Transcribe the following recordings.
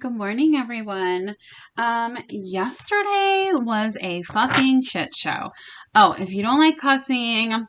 Good morning, everyone. Yesterday was a fucking shit show. Oh, if you don't like cussing,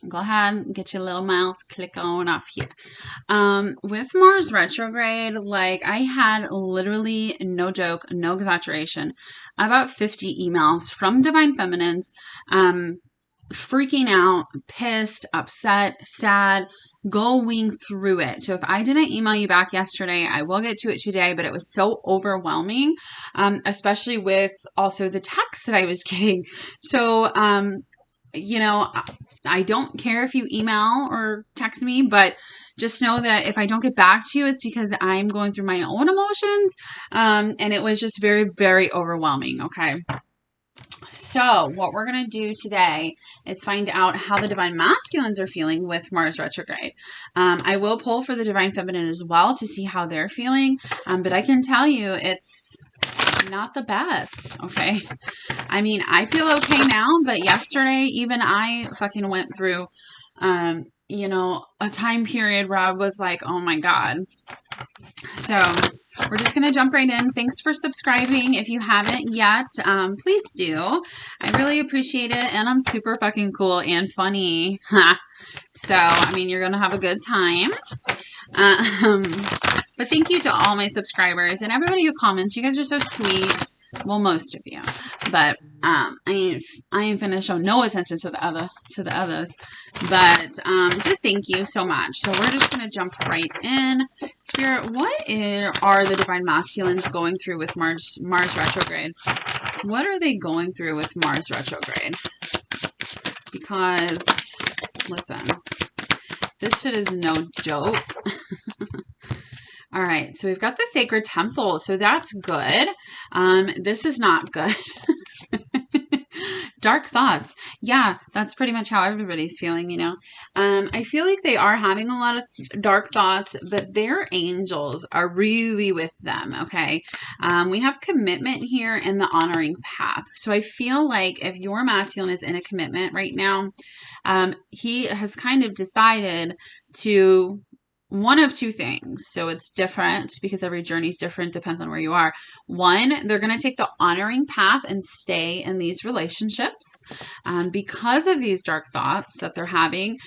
go ahead and get your little mouse click on off here. With Mars retrograde, like I had literally no joke, no exaggeration, about 50 emails from Divine Feminines, freaking out, pissed, upset, sad, going through it. So if I didn't email you back yesterday, I will get to it today, but it was so overwhelming, especially with also the text that I was getting. So, I don't care if you email or text me, but just know that if I don't get back to you, it's because I'm going through my own emotions. And it was just very, very overwhelming. Okay. So what we're going to do today is find out how the Divine Masculines are feeling with Mars retrograde. I will pull for the Divine Feminine as well to see how they're feeling. But I can tell you it's not the best. Okay. I mean, I feel okay now, but yesterday even I fucking went through, a time period where I was like, oh my God. So we're just going to jump right in. Thanks for subscribing. If you haven't yet, please do. I really appreciate it. And I'm super fucking cool and funny. So, I mean, you're going to have a good time. But thank you to all my subscribers and everybody who comments. You guys are so sweet. Well, most of you. But I ain't finna show no attention to the others. But just thank you so much. So we're just gonna jump right in. Spirit, what are the Divine Masculines going through with Mars retrograde? What are they going through with Mars retrograde? Because listen, this shit is no joke. All right, so we've got the Sacred Temple, so that's good. This is not good. Dark thoughts. Yeah, that's pretty much how everybody's feeling, you know. I feel like they are having a lot of dark thoughts, but their angels are really with them, okay? We have commitment here and the honoring path. So I feel like if your masculine is in a commitment right now, he has kind of decided to one of two things. So it's different because every journey is different, depends on where you are. One, they're going to take the honoring path and stay in these relationships because of these dark thoughts that they're having.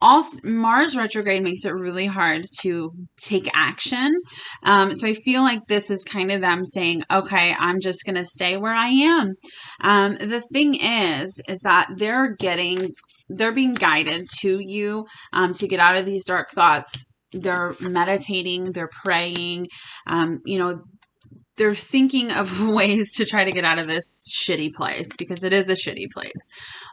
Also, Mars retrograde makes it really hard to take action. So I feel like this is kind of them saying, okay, I'm just going to stay where I am. The thing is that they're being guided to you to get out of these dark thoughts. They're meditating, they're praying, they're thinking of ways to try to get out of this shitty place because it is a shitty place.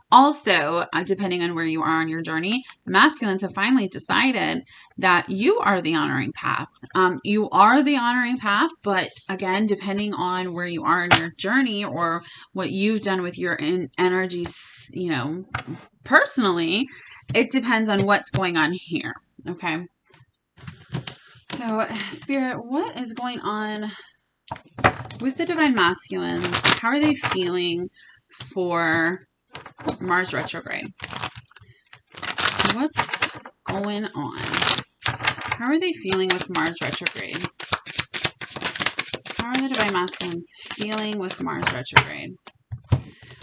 Also, depending on where you are on your journey, the masculines have finally decided that you are the honoring path. You are the honoring path, but again, depending on where you are in your journey or what you've done with your energies, personally, it depends on what's going on here. Okay. So, Spirit, what is going on with the Divine Masculines? How are they feeling for Mars retrograde? What's going on? How are they feeling with Mars retrograde? How are the Divine Masculines feeling with Mars retrograde?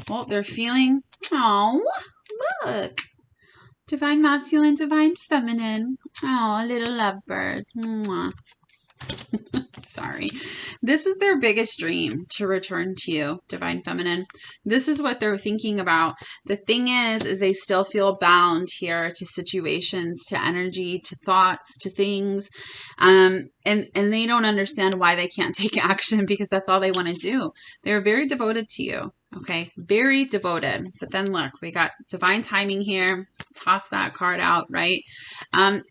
Well, they're feeling, oh, look. Divine Masculine, Divine Feminine. Oh, little lovebirds. Mwah. Sorry. This is their biggest dream, to return to you, Divine Feminine. This is what they're thinking about. The thing is they still feel bound here to situations, to energy, to thoughts, to things. And they don't understand why they can't take action because that's all they want to do. They're very devoted to you. Okay, very devoted. But then look, we got divine timing here. Toss that card out, right?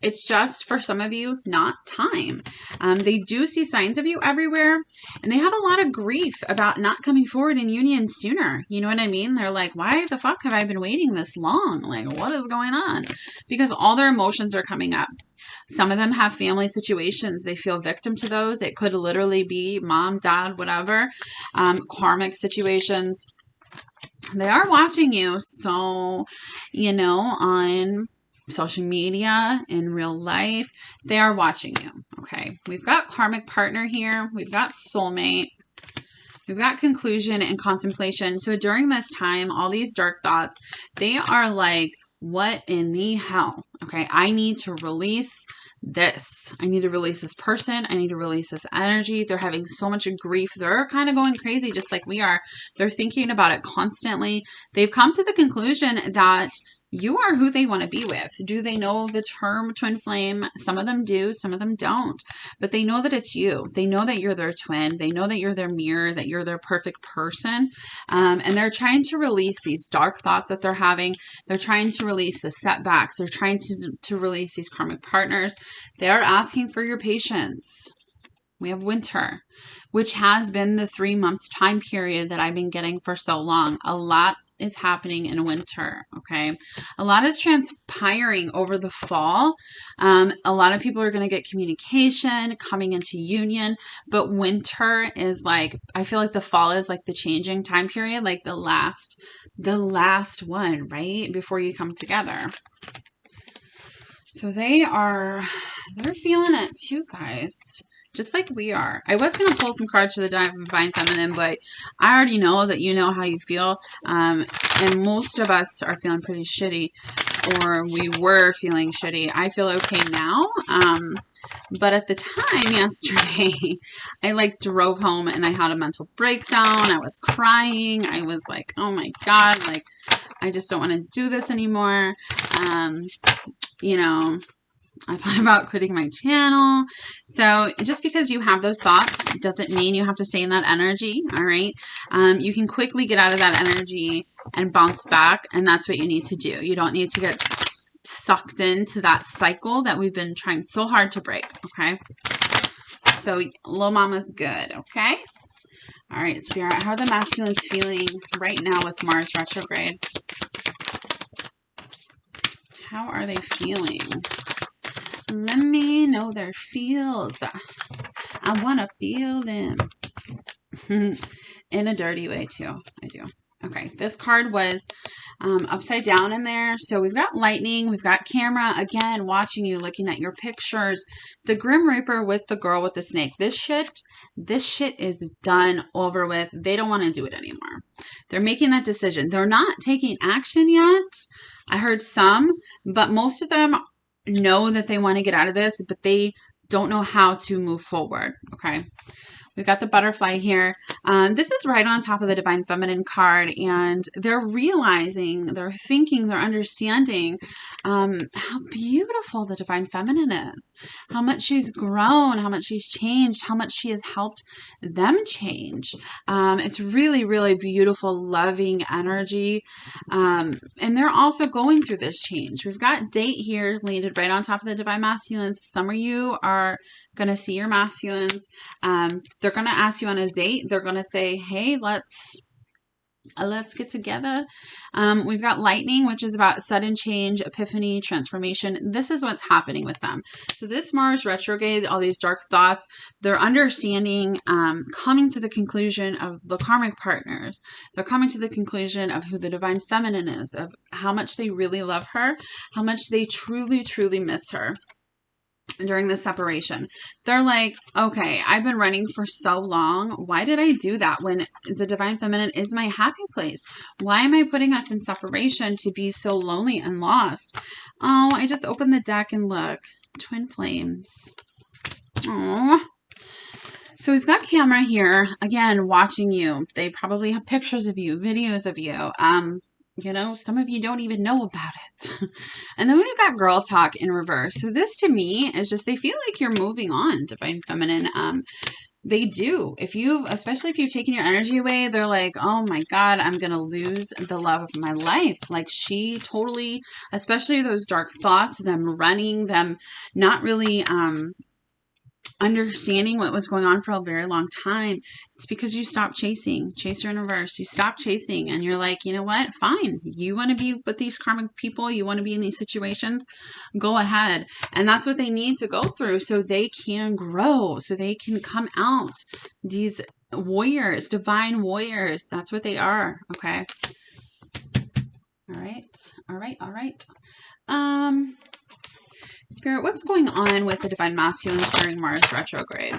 It's just for some of you, not time. They do see signs of you everywhere, and they have a lot of grief about not coming forward in union sooner. You know what I mean? They're like, why the fuck have I been waiting this long? Like, what is going on? Because all their emotions are coming up. Some of them have family situations. They feel victim to those. It could literally be mom, dad, whatever. Karmic situations. They are watching you. So, on social media, in real life. They are watching you, okay? We've got karmic partner here. We've got soulmate. We've got conclusion and contemplation. So during this time, all these dark thoughts, they are like, what in the hell? Okay, I need to release this. I need to release this person. I need to release this energy. They're having so much grief. They're kind of going crazy just like we are. They're thinking about it constantly. They've come to the conclusion that you are who they want to be with. Do they know the term twin flame? Some of them do, some of them don't. But they know that it's you. They know that you're their twin. They know that you're their mirror, that you're their perfect person. And they're trying to release these dark thoughts that they're having. They're trying to release the setbacks. They're trying to release these karmic partners. They are asking for your patience. We have winter, which has been the 3-month time period that I've been getting for so long. A lot is happening in winter, okay? A lot is transpiring over the fall. A lot of people are going to get communication coming into union, but winter is like, I feel like the fall is like the changing time period, like the last one, right? Before you come together. So they're feeling it too, guys. Just like we are. I was going to pull some cards for the Divine Feminine, but I already know that you know how you feel. And most of us are feeling pretty shitty, or we were feeling shitty. I feel okay now. But at the time yesterday, I like drove home and I had a mental breakdown. I was crying. I was like, oh my God, like, I just don't want to do this anymore. You know, I thought about quitting my channel. So just because you have those thoughts doesn't mean you have to stay in that energy. All right. You can quickly get out of that energy and bounce back. And that's what you need to do. You don't need to get sucked into that cycle that we've been trying so hard to break. Okay. So little mama's good. Okay. All right, Spirit, how are the masculines feeling right now with Mars retrograde? How are they feeling? Let me know their feels. I want to feel them. In a dirty way, too. I do. Okay, this card was upside down in there. So we've got lightning. We've got camera, again, watching you, looking at your pictures. The Grim Reaper with the girl with the snake. This shit is done, over with. They don't want to do it anymore. They're making that decision. They're not taking action yet. I heard some, but most of them know that they want to get out of this, but they don't know how to move forward. Okay. We've got the butterfly here. This is right on top of the Divine Feminine card, and they're realizing, they're thinking, they're understanding how beautiful the Divine Feminine is, how much she's grown, how much she's changed, how much she has helped them change. It's really, really beautiful, loving energy, and they're also going through this change. We've got date here landed right on top of the Divine Masculines. Some of you are going to see your masculines. They're going to ask you on a date. They're going to say, hey, let's get together. We've got lightning, which is about sudden change, epiphany, transformation. This is what's happening with them. So this Mars retrograde, all these dark thoughts, they're understanding, coming to the conclusion of the karmic partners. They're coming to the conclusion of who the Divine Feminine is, of how much they really love her, how much they truly, truly miss her. During the separation, they're like, okay, I've been running for so long. Why did I do that when the Divine Feminine is my happy place? Why am I putting us in separation to be so lonely and lost? Oh, I just opened the deck and look, twin flames. Oh, so we've got camera here again watching you. They probably have pictures of you, videos of you. You know, some of you don't even know about it. And then we've got girl talk in reverse. So this to me is just, they feel like you're moving on, Divine Feminine. They do. Especially if you've taken your energy away, they're like, oh my God, I'm going to lose the love of my life. Like she totally, especially those dark thoughts, them running, them not really, understanding what was going on for a very long time. It's because you stopped chasing. Chaser in reverse. You stopped chasing and you're like, you know what? Fine. You want to be with these karmic people. You want to be in these situations. Go ahead. And that's what they need to go through so they can grow, so they can come out. These warriors, divine warriors. That's what they are. Okay. All right. All right. All right. Spirit, what's going on with the Divine Masculines during Mars retrograde?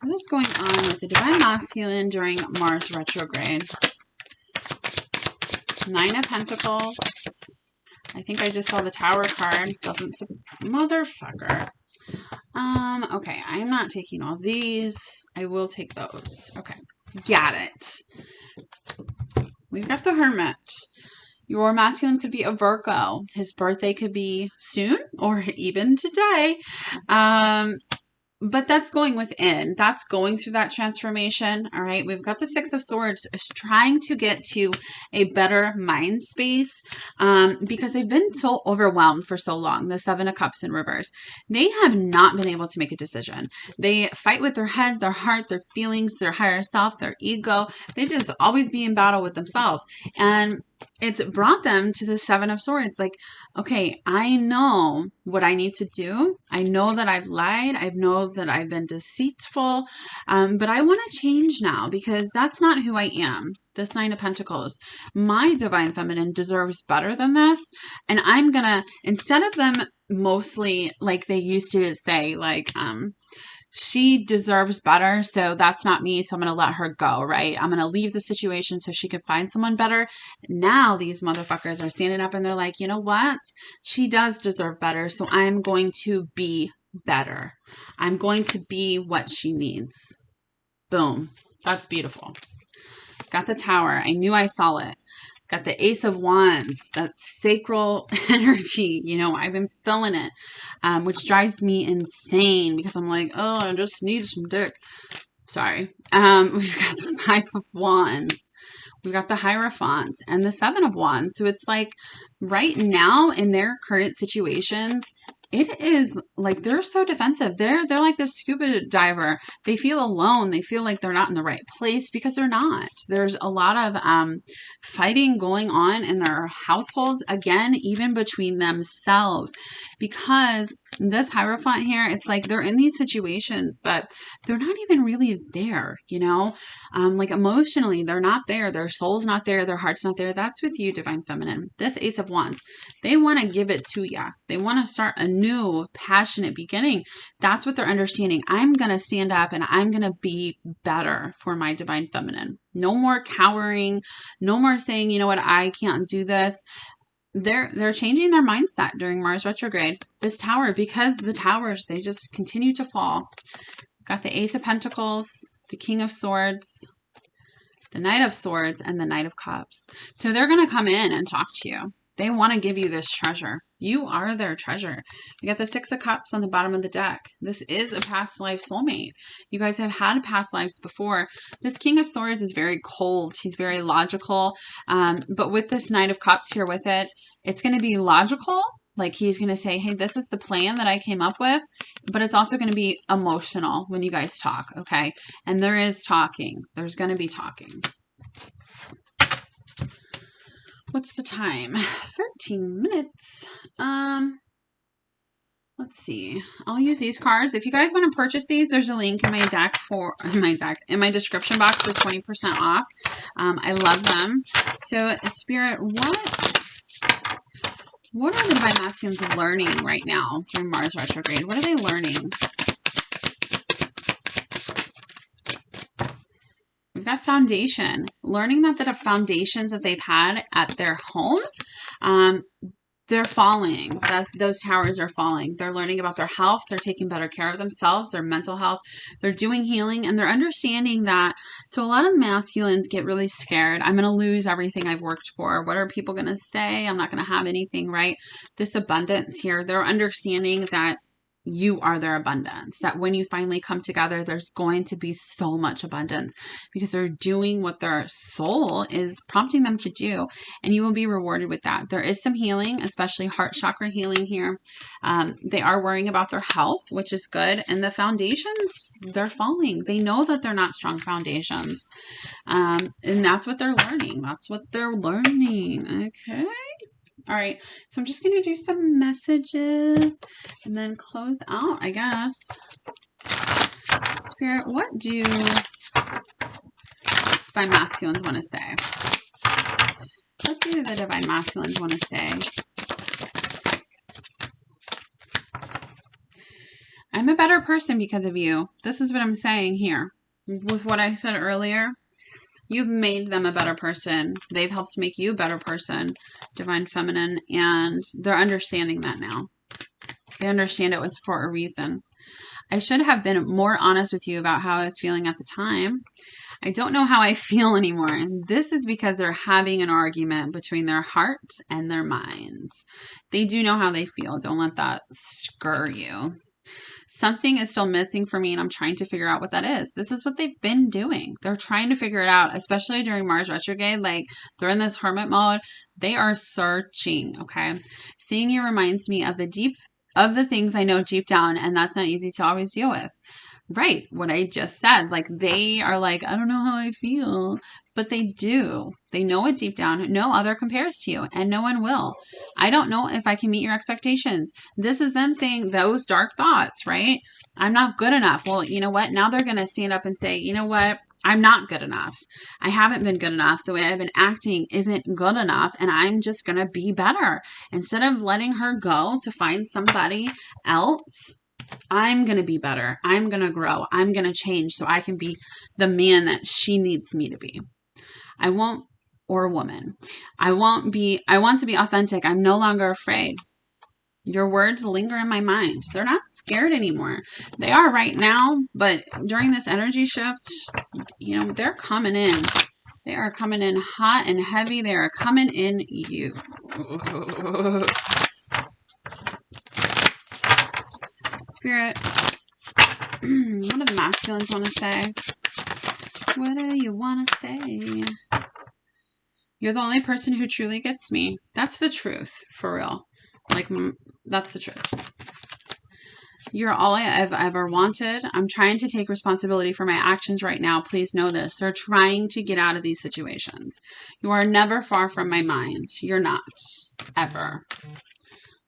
What is going on with the Divine Masculine during Mars retrograde? 9 of Pentacles. I think I just saw the Tower card. Doesn't... Motherfucker. Okay, I'm not taking all these. I will take those. Okay, got it. We've got the Hermit. Your masculine could be a Virgo. His birthday could be soon or even today. But that's going within. That's going through that transformation. All right. We've got the 6 of Swords is trying to get to a better mind space because they've been so overwhelmed for so long. The 7 of Cups in reverse. They have not been able to make a decision. They fight with their head, their heart, their feelings, their higher self, their ego. They just always be in battle with themselves. And it's brought them to the 7 of Swords. Like, okay, I know what I need to do. I know that I've lied. I know that I've been deceitful. But I want to change now because that's not who I am. This 9 of Pentacles. My Divine Feminine deserves better than this. And I'm going to, instead of them mostly like they used to say, like, she deserves better, so that's not me, so I'm going to let her go, right? I'm going to leave the situation so she can find someone better. Now these motherfuckers are standing up and they're like, you know what? She does deserve better, so I'm going to be better. I'm going to be what she needs. Boom. That's beautiful. Got the Tower. I knew I saw it. Got the Ace of Wands, that sacral energy. You know, I've been feeling it, which drives me insane because I'm like, oh, I just need some dick. Sorry. We've got the 5 of Wands. We've got the Hierophant and the 7 of Wands. So it's like right now in their current situations, it is like they're so defensive. They're like this scuba diver. They feel alone. They feel like they're not in the right place because they're not. There's a lot of fighting going on in their households, again, even between themselves, because this Hierophant here, it's like they're in these situations, but they're not even really there, you know? Like emotionally, they're not there. Their soul's not there. Their heart's not there. That's with you, Divine Feminine. This Ace of Wands, they want to give it to you. They want to start a new, passionate beginning. That's what they're understanding. I'm going to stand up and I'm going to be better for my Divine Feminine. No more cowering. No more saying, you know what, I can't do this. They're changing their mindset during Mars retrograde. This Tower, because the Towers, they just continue to fall. Got the Ace of Pentacles, the King of Swords, the Knight of Swords, and the Knight of Cups. So they're going to come in and talk to you. They want to give you this treasure. You are their treasure. You got the 6 of Cups on the bottom of the deck. This is a past life soulmate. You guys have had past lives before. This King of Swords is very cold. He's very logical. But with this Knight of Cups here with it, it's going to be logical. Like he's going to say, hey, this is the plan that I came up with. But it's also going to be emotional when you guys talk, okay? And there is talking. There's going to be talking. What's the time? 13 minutes. Let's see. I'll use these cards. If you guys want to purchase these, there's a link in my deck in my description box for 20% off. I love them. So, Spirit, what are the Divine Masculines learning right now during Mars retrograde? What are they learning? We've got foundation. Learning that the foundations that they've had at their home, they're falling. Those towers are falling. They're learning about their health. They're taking better care of themselves, their mental health. They're doing healing, and they're understanding that. So a lot of masculines get really scared. I'm going to lose everything I've worked for. What are people going to say? I'm not going to have anything, right? This abundance here, they're understanding that you are their abundance, that when you finally come together, there's going to be so much abundance because they're doing what their soul is prompting them to do, and you will be rewarded with that. There is some healing, especially heart chakra healing here. They are worrying about their health, which is good, and the foundations, they're falling. They know that they're not strong foundations, and that's what they're learning. That's what they're learning. Okay. All right, so I'm just going to do some messages and then close out, I guess. Spirit, what do my masculines want to say? What do the Divine Masculines want to say? I'm a better person because of you. This is what I'm saying here. With what I said earlier, you've made them a better person. They've helped make you a better person, Divine Feminine, and they're understanding that now. They understand it was for a reason. I should have been more honest with you about how I was feeling at the time. I don't know how I feel anymore. And this is because they're having an argument between their heart and their minds. They do know how they feel. Don't let that scare you. Something is still missing for me, and I'm trying to figure out what that is. This is what they've been doing. They're trying to figure it out, especially during Mars retrograde. Like, they're in this hermit mode. They are searching, okay? Seeing you reminds me of the things I know deep down, and that's not easy to always deal with. Right, what I just said. Like, they are like, I don't know how I feel. But they do. They know it deep down. No other compares to you, and no one will. I don't know if I can meet your expectations. This is them saying those dark thoughts, right? I'm not good enough. Well, you know what? Now they're going to stand up and say, you know what? I'm not good enough. I haven't been good enough. The way I've been acting isn't good enough, and I'm just going to be better. Instead of letting her go to find somebody else, I'm going to be better. I'm going to grow. I'm going to change so I can be the man that she needs me to be. I won't, or a woman. I want to be authentic. I'm no longer afraid. Your words linger in my mind. They're not scared anymore. They are right now, but during this energy shift, you know, they're coming in. They are coming in hot and heavy. They are coming in you. Spirit, what do the masculines want to say? What do you want to say? You're the only person who truly gets me. That's the truth, for real. Like, that's the truth. You're all I've ever wanted. I'm trying to take responsibility for my actions right now. Please know this. They're trying to get out of these situations. You are never far from my mind. You're not. Ever.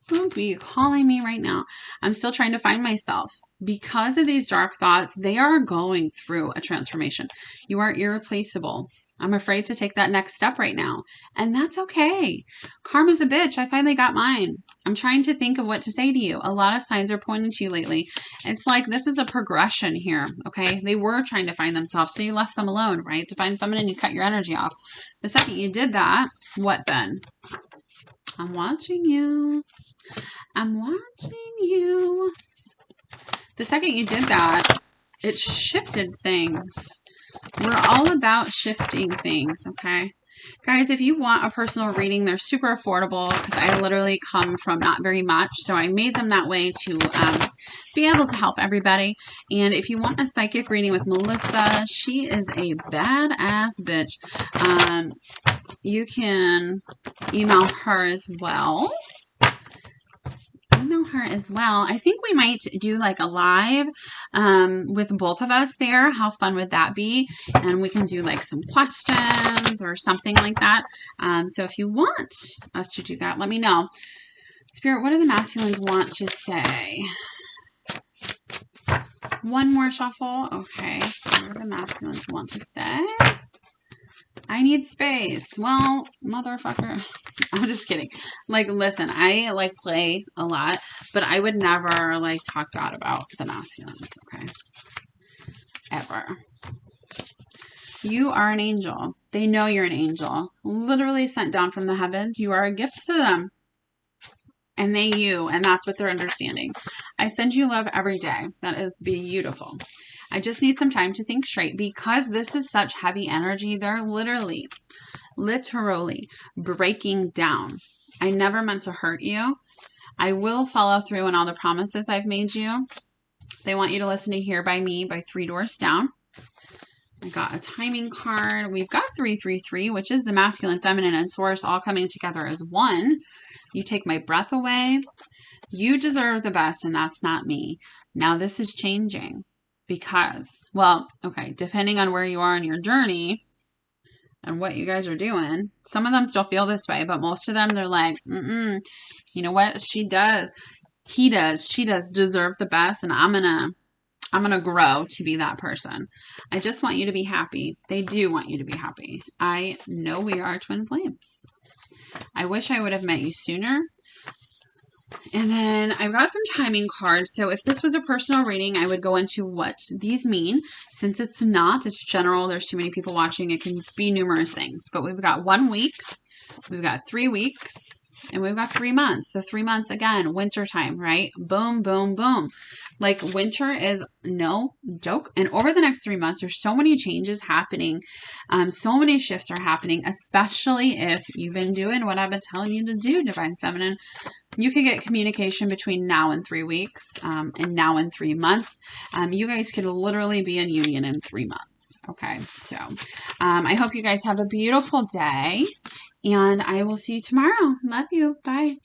Who be you calling me right now? I'm still trying to find myself. Because of these dark thoughts, they are going through a transformation. You are irreplaceable. I'm afraid to take that next step right now. And that's okay. Karma's a bitch. I finally got mine. I'm trying to think of what to say to you. A lot of signs are pointing to you lately. It's like this is a progression here, okay? They were trying to find themselves, so you left them alone, right? Divine Feminine, you cut your energy off. The second you did that, what then? I'm watching you. I'm watching you. The second you did that, it shifted things. We're all about shifting things, okay? Guys, if you want a personal reading, they're super affordable because I literally come from not very much. So I made them that way to be able to help everybody. And if you want a psychic reading with Melissa, she is a badass bitch. You can email her as well. I think we might do like a live with both of us there. How fun would that be? And we can do like some questions or something like that. So if you want us to do that, let me know. Spirit, what do the masculines want to say? One more shuffle. Okay. What do the masculines want to say? I need space. Well, motherfucker. I'm just kidding. Like, listen, I like play a lot, but I would never like talk bad about the masculines, okay? Ever. You are an angel. They know you're an angel. Literally sent down from the heavens. You are a gift to them. And they you, and that's what they're understanding. I send you love every day. That is beautiful. I just need some time to think straight because this is such heavy energy. They're literally breaking down. I never meant to hurt you. I will follow through on all the promises I've made you. They want you to listen to Here by Me by 3 Doors Down. I got a timing card. We've got 333, which is the masculine, feminine, and source all coming together as one. You take my breath away. You deserve the best, and that's not me. Now this is changing. Because, well, okay, depending on where you are in your journey and what you guys are doing, some of them still feel this way, but most of them, they're like, you know what? She does. He does. She does deserve the best, and I'm gonna grow to be that person. I just want you to be happy. They do want you to be happy. I know we are twin flames. I wish I would have met you sooner. And then I've got some timing cards. So if this was a personal reading, I would go into what these mean. Since it's not, it's general. There's too many people watching. It can be numerous things. But we've got 1 week. We've got 3 weeks. And we've got 3 months. So 3 months, again, winter time, right? Boom, boom, boom. Like winter is no joke. And over the next 3 months, there's so many changes happening. So many shifts are happening, especially if you've been doing what I've been telling you to do, Divine Feminine. You can get communication between now and 3 weeks and now and 3 months. You guys could literally be in union in 3 months. Okay, so I hope you guys have a beautiful day. And I will see you tomorrow. Love you. Bye.